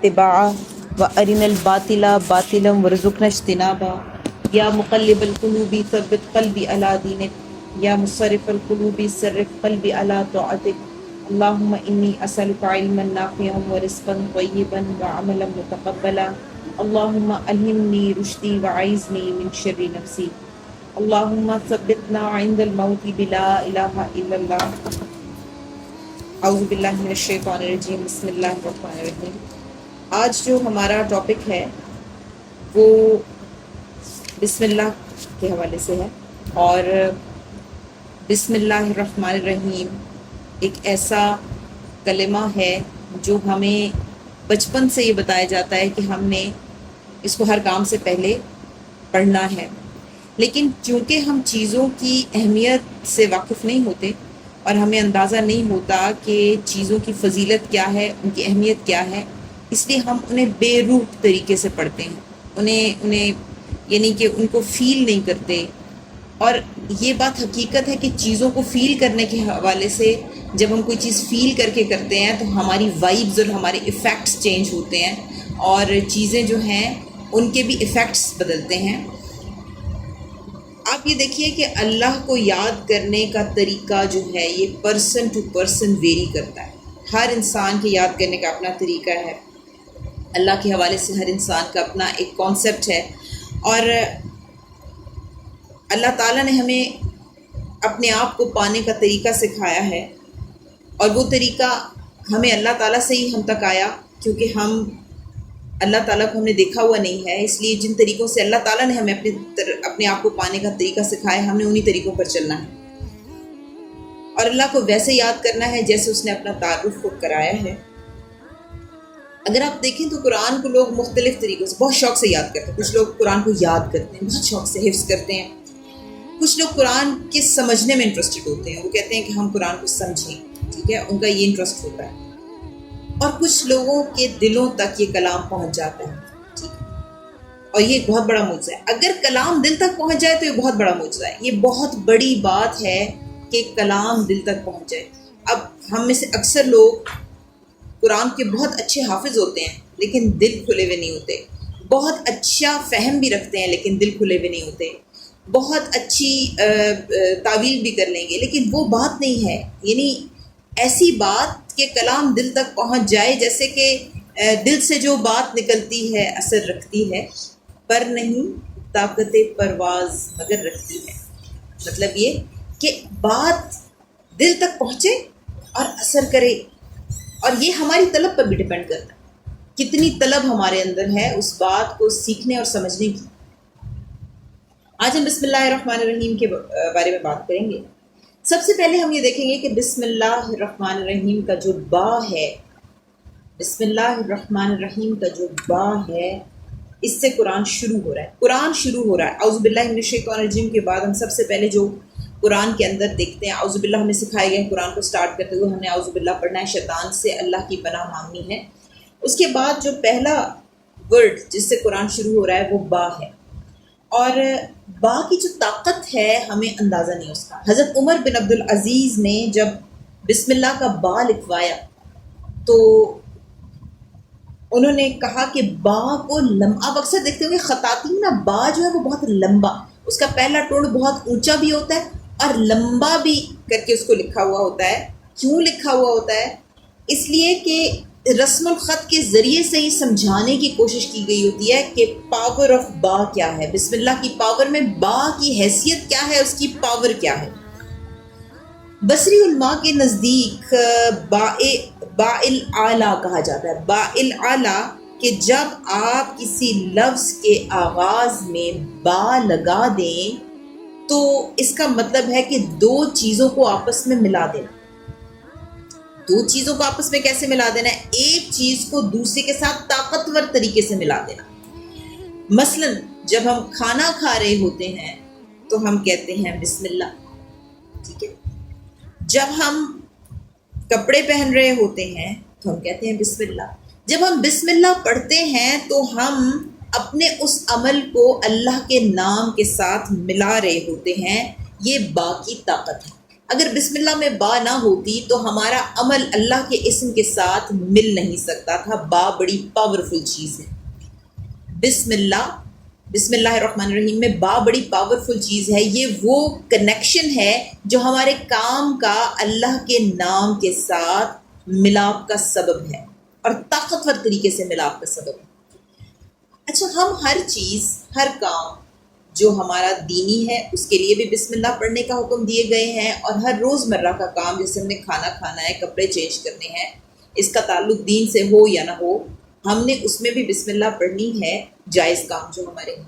اتباعا وارنا الباطل باطلا وارزقنا اجتنابا یا مقلب القلوب ثبت قلبی علی دینک یا مصرف القلوب صرف قلبی علی طاعتک اللہم انی اسألک علما نافعا ورزقا طیبا وعملا متقبلا اللہم الہمنی رشدی وعیذنی من شر نفسی اللہم ثبتنا عند الموت بلا الہ الا اللہ اعوذ باللہ من الشیطان الرجیم بسم اللہ الرحمن الرحیم۔ آج جو ہمارا ٹاپک ہے وہ بسم اللہ کے حوالے سے ہے، اور بسم اللہ الرحمن الرحیم ایک ایسا کلمہ ہے جو ہمیں بچپن سے یہ بتایا جاتا ہے کہ ہم نے اس کو ہر کام سے پہلے پڑھنا ہے، لیکن چونکہ ہم چیزوں کی اہمیت سے واقف نہیں ہوتے اور ہمیں اندازہ نہیں ہوتا کہ چیزوں کی فضیلت کیا ہے، ان کی اہمیت کیا ہے، اس لیے ہم انہیں بے روح طریقے سے پڑھتے ہیں، انہیں یعنی کہ ان کو فیل نہیں کرتے۔ اور یہ بات حقیقت ہے کہ چیزوں کو فیل کرنے کے حوالے سے جب ہم کوئی چیز فیل کر کے کرتے ہیں تو ہماری وائبز اور ہمارے ایفیکٹس چینج ہوتے ہیں، اور چیزیں جو ہیں ان کے بھی ایفیکٹس بدلتے ہیں۔ آپ یہ دیکھیے کہ اللہ کو یاد کرنے کا طریقہ جو ہے یہ پرسن ٹو پرسن ویری کرتا ہے۔ ہر انسان کے یاد کرنے کا اپنا طریقہ ہے، اللہ کے حوالے سے ہر انسان کا اپنا ایک کانسیپٹ ہے، اور اللہ تعالیٰ نے ہمیں اپنے آپ کو پانے کا طریقہ سکھایا ہے، اور وہ طریقہ ہمیں اللہ تعالیٰ سے ہی ہم تک آیا، کیونکہ ہم اللہ تعالیٰ کو ہم نے دیکھا ہوا نہیں ہے، اس لیے جن طریقوں سے اللہ تعالیٰ نے ہمیں اپنے آپ کو پانے کا طریقہ سکھایا، ہم نے انہی طریقوں پر چلنا ہے، اور اللہ کو ویسے یاد کرنا ہے جیسے اس نے اپنا تعارف خود کرایا ہے۔ اگر آپ دیکھیں تو قرآن کو لوگ مختلف طریقوں سے بہت شوق سے یاد کرتے ہیں۔ کچھ لوگ قرآن کو یاد کرتے ہیں، بہت شوق سے حفظ کرتے ہیں۔ کچھ لوگ قرآن کے سمجھنے میں انٹرسٹڈ ہوتے ہیں، وہ کہتے ہیں کہ ہم قرآن کو سمجھیں، ٹھیک ہے، ان کا یہ انٹرسٹ ہوتا ہے۔ اور کچھ لوگوں کے دلوں تک یہ کلام پہنچ جاتا ہے، ٹھیک ہے، اور یہ ایک بہت بڑا معجزہ ہے۔ اگر کلام دل تک پہنچ جائے تو یہ بہت بڑا معجزہ ہے، یہ بہت بڑی بات ہے کہ کلام دل تک پہنچ جائے۔ اب ہم میں سے اکثر لوگ قرآن کے بہت اچھے حافظ ہوتے ہیں لیکن دل کھلے ہوئے نہیں ہوتے، بہت اچھا فہم بھی رکھتے ہیں لیکن دل کھلے ہوئے نہیں ہوتے، بہت اچھی تعویل بھی کر لیں گے لیکن وہ بات نہیں ہے، یعنی ایسی بات کہ کلام دل تک پہنچ جائے جیسے کہ دل سے جو بات نکلتی ہے اثر رکھتی ہے، پر نہیں طاقت پرواز مگر رکھتی ہے۔ مطلب یہ کہ بات دل تک پہنچے اور اثر کرے، اور یہ ہماری طلب پر بھی ڈیپینڈ کرتا ہے، کتنی طلب ہمارے اندر ہے اس بات کو سیکھنے اور سمجھنے کی۔ آج ہم بسم اللہ الرحمن الرحیم کے بارے میں بات کریں گے۔ سب سے پہلے ہم یہ دیکھیں گے کہ بسم اللہ الرحمن الرحیم کا جو با ہے، بسم اللہ الرحمن الرحیم کا جو با ہے، اس سے قرآن شروع ہو رہا ہے، قرآن شروع ہو رہا ہے۔ اعوذ باللہ من الشیطان الرجیم کے بعد ہم سب سے پہلے جو قرآن کے اندر دیکھتے ہیں، اعوذ باللہ ہمیں سکھائے گئے قرآن کو سٹارٹ کرتے ہوئے ہم نے اعوذ باللہ پڑھنا ہے، شیطان سے اللہ کی پناہ مانگنی ہے۔ اس کے بعد جو پہلا ورڈ جس سے قرآن شروع ہو رہا ہے وہ با ہے، اور با کی جو طاقت ہے ہمیں اندازہ نہیں اس کا۔ حضرت عمر بن عبدالعزیز نے جب بسم اللہ کا با لکھوایا تو انہوں نے کہا کہ با کو لمبا، آپ اکثر دیکھتے ہوئے خطاطی نا با جو ہے وہ بہت لمبا، اس کا پہلا ٹون بہت اونچا بھی ہوتا ہے اور لمبا بھی کر کے اس کو لکھا ہوا ہوتا ہے۔ کیوں لکھا ہوا ہوتا ہے؟ اس لیے کہ رسم الخط کے ذریعے سے ہی سمجھانے کی کوشش کی گئی ہوتی ہے کہ پاور آف با کیا ہے، بسم اللہ کی پاور میں با کی حیثیت کیا ہے، اس کی پاور کیا ہے۔ بصری علماء کے نزدیک با الاعلی کہا جاتا ہے، با الاعلی، کہ جب آپ کسی لفظ کے آغاز میں با لگا دیں تو اس کا مطلب ہے کہ دو چیزوں کو آپس میں ملا دینا۔ دو چیزوں کو آپس میں کیسے ملا دینا ہے؟ ایک چیز کو دوسرے کے ساتھ طاقتور طریقے سے ملا دینا۔ مثلا جب ہم کھانا کھا رہے ہوتے ہیں تو ہم کہتے ہیں بسم اللہ، ٹھیک ہے۔ جب ہم کپڑے پہن رہے ہوتے ہیں تو ہم کہتے ہیں بسم اللہ۔ جب ہم بسم اللہ پڑھتے ہیں تو ہم اپنے اس عمل کو اللہ کے نام کے ساتھ ملا رہے ہوتے ہیں. یہ با کی طاقت ہے. اگر بسم اللہ میں با نہ ہوتی تو ہمارا عمل اللہ کے اسم کے ساتھ مل نہیں سکتا تھا. با بڑی پاورفل چیز ہے. بسم اللہ الرحمن الرحیم میں با بڑی پاورفل چیز ہے. یہ وہ کنیکشن ہے جو ہمارے کام کا اللہ کے نام کے ساتھ ملاپ کا سبب ہے اور طاقتور طریقے سے ملاپ کا سبب ہے. اچھا، ہم ہر چیز، ہر کام جو ہمارا دینی ہے اس کے لیے بھی بسم اللہ پڑھنے کا حکم دیے گئے ہیں، اور ہر روز مرہ کا کام جیسے ہم نے کھانا کھانا ہے، کپڑے چینج کرنے ہیں، اس کا تعلق دین سے ہو یا نہ ہو، ہم نے اس میں بھی بسم اللہ پڑھنی ہے، جائز کام جو ہمارے ہیں.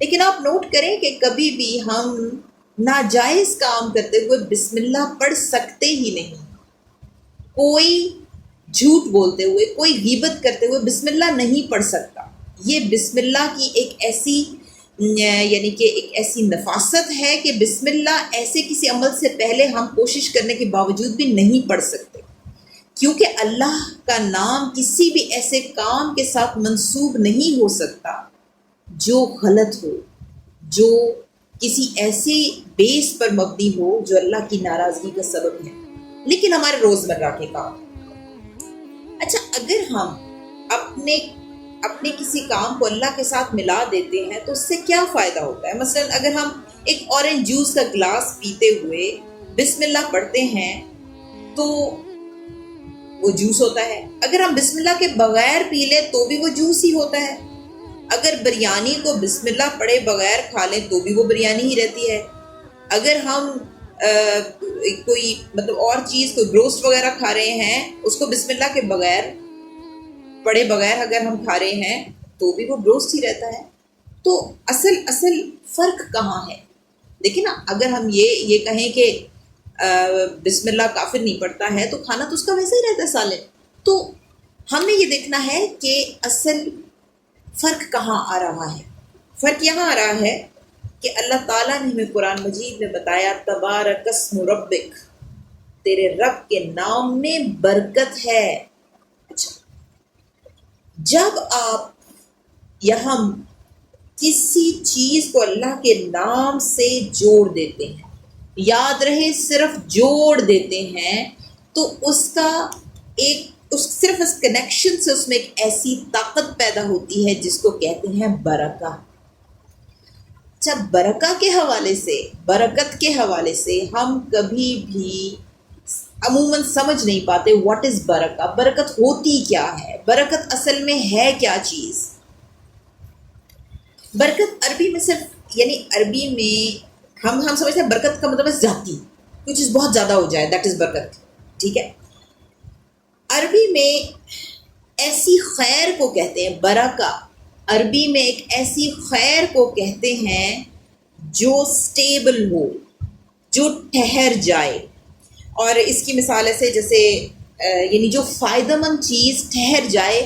لیکن آپ نوٹ کریں کہ کبھی بھی ہم ناجائز کام کرتے ہوئے بسم اللہ پڑھ سکتے ہی نہیں. کوئی جھوٹ بولتے ہوئے، کوئی غیبت کرتے ہوئے بسم اللہ نہیں پڑھ سکتا. یہ بسم اللہ کی ایک ایسی یعنی کہ ایک ایسی نفاست ہے کہ بسم اللہ ایسے کسی عمل سے پہلے ہم کوشش کرنے کے باوجود بھی نہیں پڑھ سکتے، کیونکہ اللہ کا نام کسی بھی ایسے کام کے ساتھ منسوب نہیں ہو سکتا جو غلط ہو، جو کسی ایسے بیس پر مبنی ہو جو اللہ کی ناراضگی کا سبب ہے. لیکن ہمارے روزمرہ کے کام، اچھا اگر ہم اپنے کسی کام کو اللہ کے ساتھ ملا دیتے ہیں تو اس سے کیا فائدہ ہوتا ہے؟ مثلا اگر ہم ایک اورنج جوس کا گلاس پیتے ہوئے بسم اللہ پڑھتے ہیں تو وہ جوس ہوتا ہے. اگر ہم بسم اللہ کے بغیر پی لیں تو بھی وہ جوس ہی ہوتا ہے. اگر بریانی کو بسم اللہ پڑھے بغیر کھا لیں تو بھی وہ بریانی ہی رہتی ہے. اگر ہم کوئی اور چیز، کوئی بروسٹ وغیرہ کھا رہے ہیں، اس کو بسم اللہ کے بغیر پڑھے بغیر اگر ہم کھا رہے ہیں تو بھی وہ بروسٹ ہی رہتا ہے. تو اصل فرق کہاں ہے؟ دیکھیں نا، اگر ہم یہ کہیں کہ بسم اللہ کافر نہیں پڑھتا ہے تو کھانا تو اس کا ویسا ہی رہتا ہے سالن. تو ہم نے یہ دیکھنا ہے کہ اصل فرق کہاں آ رہا ہے. فرق یہاں آ رہا ہے کہ اللہ تعالیٰ نے ہمیں قرآن مجید میں بتایا تبارک اسم ربک، تیرے رب کے نام میں برکت ہے. اچھا، جب آپ یا ہم کسی چیز کو اللہ کے نام سے جوڑ دیتے ہیں، یاد رہے صرف جوڑ دیتے ہیں، تو اس کا صرف اس کنیکشن سے اس میں ایک ایسی طاقت پیدا ہوتی ہے جس کو کہتے ہیں برکہ. جب برکہ کے حوالے سے، برکت کے حوالے سے ہم کبھی بھی عموماً سمجھ نہیں پاتے واٹ از برکہ، برکت ہوتی کیا ہے، برکت اصل میں ہے کیا چیز. برکت عربی میں صرف عربی میں ہم سمجھتے ہیں برکت کا مطلب ہے ذاتی، کوئی چیز بہت زیادہ ہو جائے، دیٹ از برکت. ٹھیک ہے، عربی میں ایسی خیر کو کہتے ہیں برکہ. عربی میں ایک ایسی خیر کو کہتے ہیں جو سٹیبل ہو، جو ٹھہر جائے. اور اس کی مثال ایسے جیسے جو فائدہ مند چیز ٹھہر جائے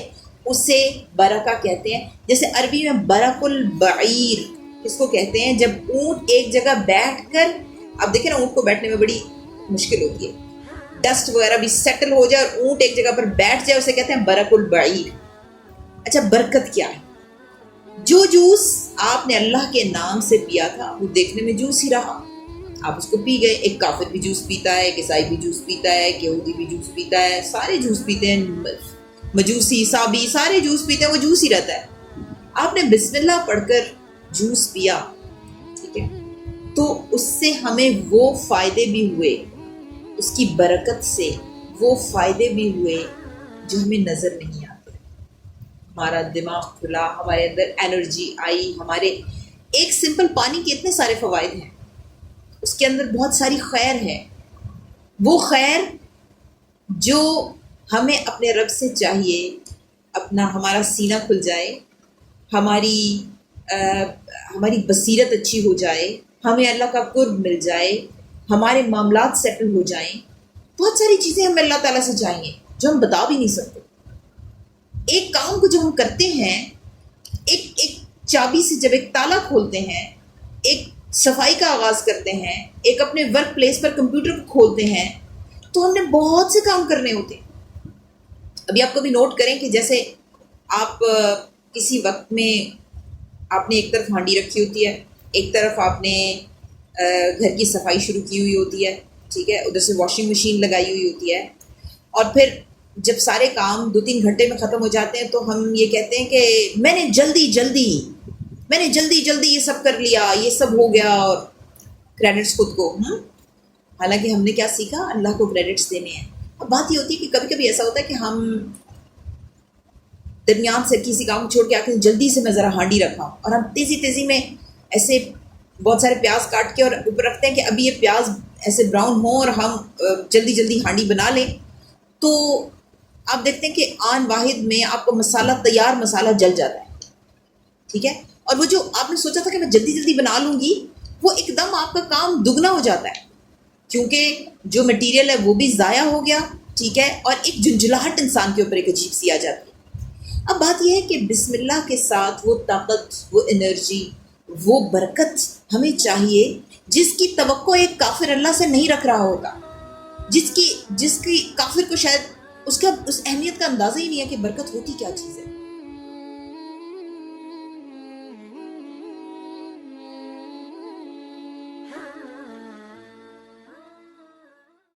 اسے برکہ کہتے ہیں. جیسے عربی میں برک البعیر اس کو کہتے ہیں جب اونٹ ایک جگہ بیٹھ کر، اب دیکھیں نا اونٹ کو بیٹھنے میں بڑی مشکل ہوتی ہے، ڈسٹ وغیرہ بھی سیٹل ہو جائے اور اونٹ ایک جگہ پر بیٹھ جائے، اسے کہتے ہیں برک البعیر. اچھا، برکت کیا ہے؟ جو جوس آپ نے اللہ کے نام سے پیا تھا وہ دیکھنے میں جوس ہی رہا، آپ اس کو پی گئے. ایک کافر بھی جوس پیتا ہے، ایک عیسائی بھی جوس پیتا ہے، ایک یہودی بھی جوس پیتا ہے، سارے جوس پیتے ہیں، مجوسی صابی سارے جوس پیتے ہیں، وہ جوس ہی رہتا ہے. آپ نے بسم اللہ پڑھ کر جوس پیا، ٹھیک ہے، تو اس سے ہمیں وہ فائدے بھی ہوئے، اس کی برکت سے وہ فائدے بھی ہوئے جو ہمیں نظر نہیں آتے. ہمارا دماغ کھلا، ہمارے اندر انرجی آئی. ہمارے ایک سمپل پانی کے اتنے سارے فوائد ہیں، اس کے اندر بہت ساری خیر ہے. وہ خیر جو ہمیں اپنے رب سے چاہیے، ہمارا سینہ کھل جائے، ہماری بصیرت اچھی ہو جائے، ہمیں اللہ کا قرب مل جائے، ہمارے معاملات سیٹل ہو جائیں. بہت ساری چیزیں ہمیں اللہ تعالیٰ سے چاہیے جو ہم بتا بھی نہیں سکتے. ایک کام کو جو ہم کرتے ہیں، ایک چابی سے جب ایک تالا کھولتے ہیں، ایک صفائی کا آغاز کرتے ہیں، ایک اپنے ورک پلیس پر کمپیوٹر کو کھولتے ہیں، تو ہم نے بہت سے کام کرنے ہوتے ہیں. ابھی آپ کبھی نوٹ کریں کہ جیسے آپ کسی وقت میں آپ نے ایک طرف ہانڈی رکھی ہوتی ہے، ایک طرف آپ نے گھر کی صفائی شروع کی ہوئی ہوتی ہے، ٹھیک ہے، ادھر سے واشنگ مشین لگائی ہوئی ہوتی ہے، اور پھر جب سارے کام 2-3 گھنٹے میں ختم ہو جاتے ہیں تو ہم یہ کہتے ہیں کہ میں نے جلدی جلدی یہ سب کر لیا، یہ سب ہو گیا، اور کریڈٹس خود کو حالانکہ ہم نے کیا سیکھا؟ اللہ کو کریڈٹس دینے ہیں۔ اب بات یہ ہوتی ہے کہ کبھی کبھی ایسا ہوتا ہے کہ ہم درمیان سے کسی کام کو چھوڑ کے آ کے جلدی سے میں ذرا ہانڈی رکھا ہوں، اور ہم تیزی تیزی میں ایسے بہت سارے پیاز کاٹ کے اور اوپر رکھتے ہیں کہ ابھی یہ پیاز ایسے براؤن ہوں اور ہم جلدی جلدی ہانڈی بنا لیں، تو آپ دیکھتے ہیں کہ آن واحد میں آپ کو مسالہ، تیار مسالہ جل جاتا ہے، ٹھیک ہے، اور وہ جو آپ نے سوچا تھا کہ میں جلدی جلدی بنا لوں گی، وہ ایک دم آپ کا کام دگنا ہو جاتا ہے، کیونکہ جو مٹیریل ہے وہ بھی ضائع ہو گیا، ٹھیک ہے، اور ایک جھنجھلاہٹ انسان کے اوپر ایک عجیب سی آ جاتی ہے۔ اب بات یہ ہے کہ بسم اللہ کے ساتھ وہ طاقت، وہ انرجی، وہ برکت ہمیں چاہیے جس کی توقع ایک کافر اللہ سے نہیں رکھ رہا ہوگا، جس کی کافر کو شاید اس اہمیت کا اندازہ ہی نہیں ہے کہ برکت ہوتی کیا چیز ہے۔